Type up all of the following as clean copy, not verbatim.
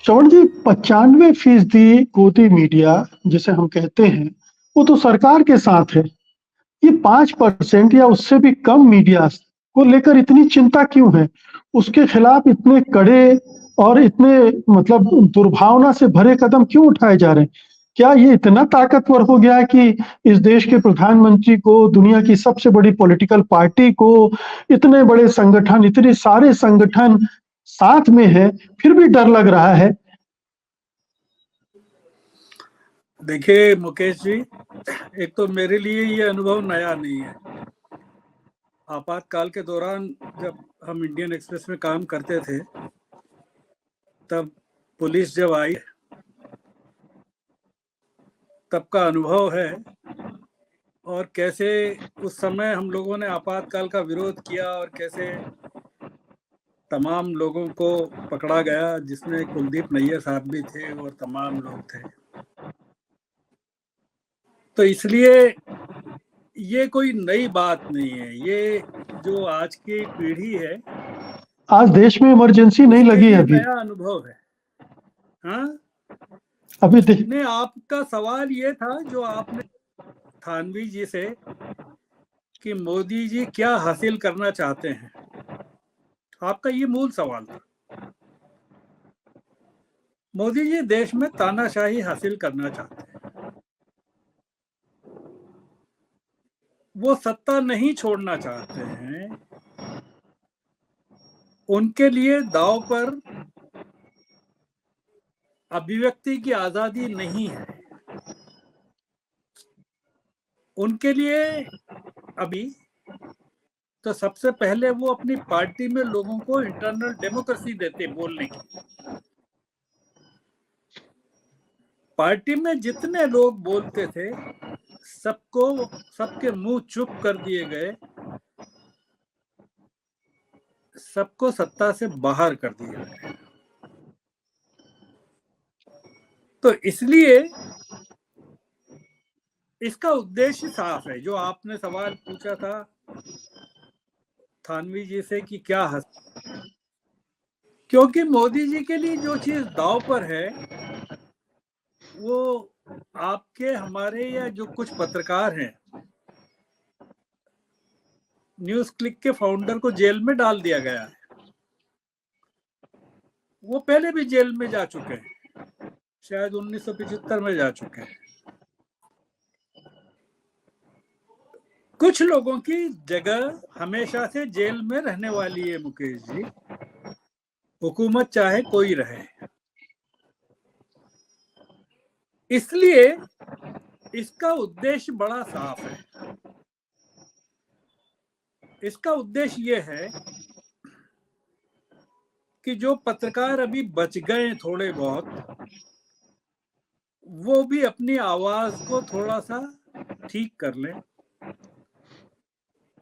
श्रवण जी, 95% गोदी मीडिया जिसे हम कहते हैं, वो तो सरकार के साथ है। ये 5% या उससे भी कम मीडिया को लेकर इतनी चिंता क्यों है? उसके खिलाफ इतने कड़े और इतने मतलब दुर्भावना से भरे कदम क्यों उठाए जा रहे हैं? क्या ये इतना ताकतवर हो गया है कि इस देश के प्रधानमंत्री को, दुनिया की सबसे बड़ी पॉलिटिकल पार्टी को, इतने बड़े संगठन, इतने सारे संगठन साथ में है, फिर भी डर लग रहा है? देखिए मुकेश जी, एक तो मेरे लिए ये अनुभव नया नहीं है। आपातकाल के दौरान जब हम इंडियन एक्सप्रेस में काम करते थे, तब पुलिस जब आई, तब का अनुभव है, और कैसे उस समय हम लोगों ने आपातकाल का विरोध किया और कैसे तमाम लोगों को पकड़ा गया, जिसमें कुलदीप नैयर साहब भी थे और तमाम लोग थे। तो इसलिए ये कोई नई बात नहीं है। ये जो आज की पीढ़ी है, आज देश में इमरजेंसी नहीं उसके लगी लिए अभी। नया अनुभव है। हाँ, अभी ने आपका सवाल ये था जो आपने थानवी जी से, कि मोदी जी क्या हासिल करना चाहते हैं, आपका ये मूल सवाल था। मोदी जी देश में तानाशाही हासिल करना चाहते हैं। वो सत्ता नहीं छोड़ना चाहते हैं। उनके लिए दांव पर अभिव्यक्ति की आजादी नहीं है। उनके लिए अभी तो सबसे पहले वो अपनी पार्टी में लोगों को इंटरनल डेमोक्रेसी देते बोलने की। पार्टी में जितने लोग बोलते थे, सबके मुंह चुप कर दिए गए, सबको सत्ता से बाहर कर दिया गया। तो इसलिए इसका उद्देश्य साफ है। जो आपने सवाल पूछा था थानवी जी से कि क्या क्योंकि मोदी जी के लिए जो चीज दांव पर है, वो आपके, हमारे, या जो कुछ पत्रकार हैं, न्यूज क्लिक के फाउंडर को जेल में डाल दिया गया है। वो पहले भी जेल में जा चुके हैं, शायद 1975 में जा चुके हैं। कुछ लोगों की जगह हमेशा से जेल में रहने वाली है मुकेश जी, हुकूमत चाहे कोई रहे। इसलिए इसका उद्देश्य बड़ा साफ है। इसका उद्देश्य यह है कि जो पत्रकार अभी बच गए थोड़े बहुत, वो भी अपनी आवाज को थोड़ा सा ठीक कर लें।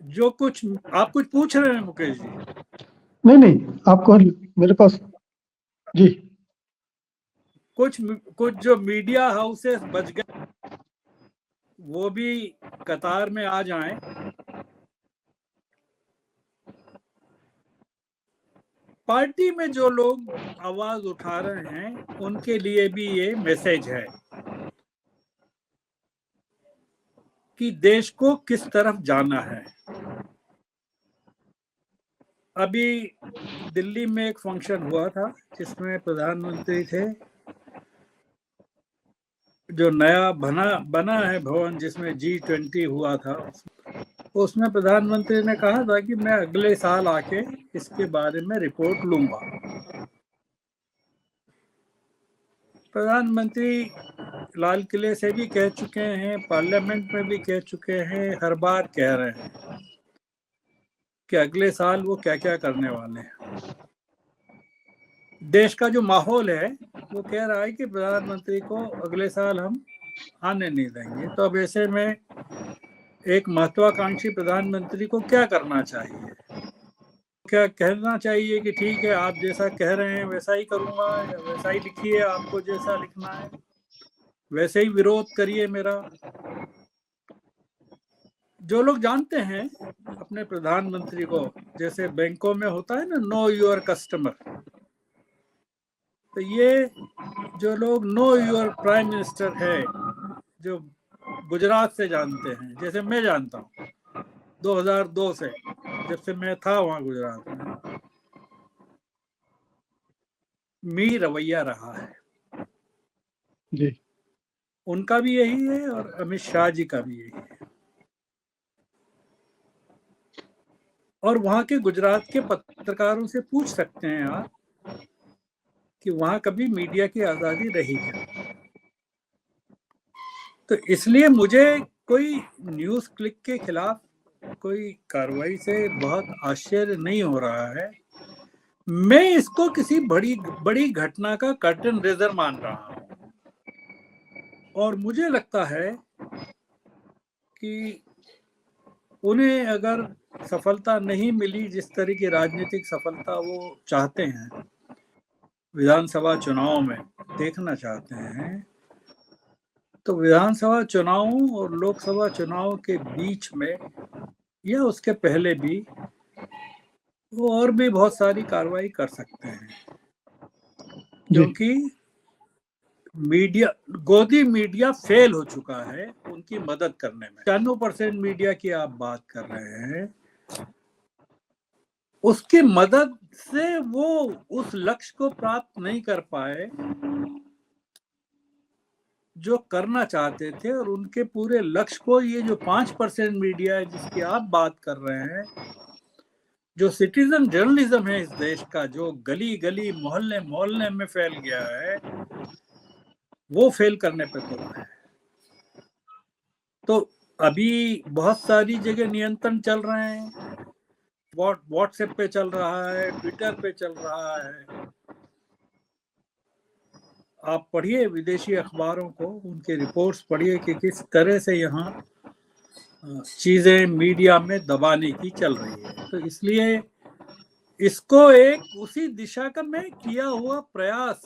जो कुछ आप कुछ पूछ रहे हैं मुकेश जी? नहीं, आपको मेरे पास जी। कुछ जो मीडिया हाउसेस बच गए, वो भी कतार में आ जाएं। पार्टी में जो लोग आवाज उठा रहे हैं, उनके लिए भी ये मैसेज है कि देश को किस तरफ जाना है। अभी दिल्ली में एक फंक्शन हुआ था जिसमें प्रधानमंत्री थे। जो नया बना है भवन, जिसमें G20 हुआ था, उसमें प्रधानमंत्री ने कहा था कि मैं अगले साल आके इसके बारे में रिपोर्ट लूंगा। प्रधानमंत्री लाल किले से भी कह चुके हैं, पार्लियामेंट में भी कह चुके हैं, हर बार कह रहे हैं कि अगले साल वो क्या क्या करने वाले हैं। देश का जो माहौल है वो कह रहा है कि प्रधानमंत्री को अगले साल हम आने नहीं देंगे। तो अब ऐसे में एक महत्वाकांक्षी प्रधानमंत्री को क्या करना चाहिए? क्या कहना चाहिए कि ठीक है, आप जैसा कह रहे हैं वैसा ही करूंगा, या वैसा ही लिखिए, आपको जैसा लिखना है वैसे ही विरोध करिए मेरा। जो लोग जानते हैं अपने प्रधानमंत्री को, जैसे बैंकों में होता है ना, नो योर कस्टमर, तो ये जो लोग नो योर प्राइम मिनिस्टर है, जो गुजरात से जानते हैं, जैसे मैं जानता हूँ 2002 से, जब से मैं था वहां गुजरात में, मी रवैया रहा है जी उनका भी यही है और अमित शाह जी का भी यही है। और वहां के गुजरात के पत्रकारों से पूछ सकते हैं आप कि वहां कभी मीडिया की आजादी रही क्या। तो इसलिए मुझे कोई न्यूज क्लिक के खिलाफ कोई कार्रवाई से बहुत आश्चर्य नहीं हो रहा है। मैं इसको किसी बड़ी घटना का कर्टन रेजर मान रहा हूं और मुझे लगता है कि उन्हें अगर सफलता नहीं मिली, जिस तरह की राजनीतिक सफलता वो चाहते हैं, विधानसभा चुनाव में देखना चाहते हैं, तो विधानसभा चुनाव और लोकसभा चुनाव के बीच में या उसके पहले भी वो और भी बहुत सारी कार्रवाई कर सकते हैं, क्योंकि गोदी मीडिया फेल हो चुका है उनकी मदद करने में। 95% मीडिया की आप बात कर रहे हैं, उसकी मदद से वो उस लक्ष्य को प्राप्त नहीं कर पाए जो करना चाहते थे। और उनके पूरे लक्ष्य को ये जो 5% मीडिया है जिसकी आप बात कर रहे हैं, जो सिटीजन जर्नलिज्म है इस देश का, जो गली गली मोहल्ले मोहल्ले में फैल गया है, वो फेल करने पे तुला है। तो अभी बहुत सारी जगह नियंत्रण चल रहे हैं, व्हाट्सएप पे चल रहा है, ट्विटर पे चल रहा है। आप पढ़िए विदेशी अखबारों को, उनके रिपोर्ट्स पढ़िए कि किस तरह से यहाँ चीजें मीडिया में दबाने की चल रही है। तो इसलिए इसको एक उसी दिशा का में किया हुआ प्रयास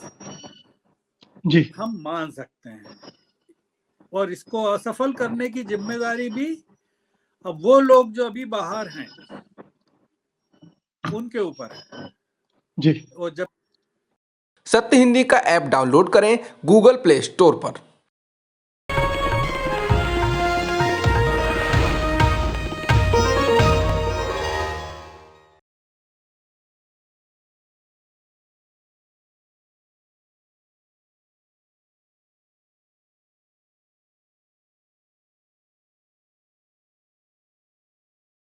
जी हम मान सकते हैं, और इसको असफल करने की जिम्मेदारी भी अब वो लोग जो अभी बाहर हैं उनके ऊपर है। जी और जब सत्य हिंदी का ऐप डाउनलोड करें गूगल प्ले स्टोर पर।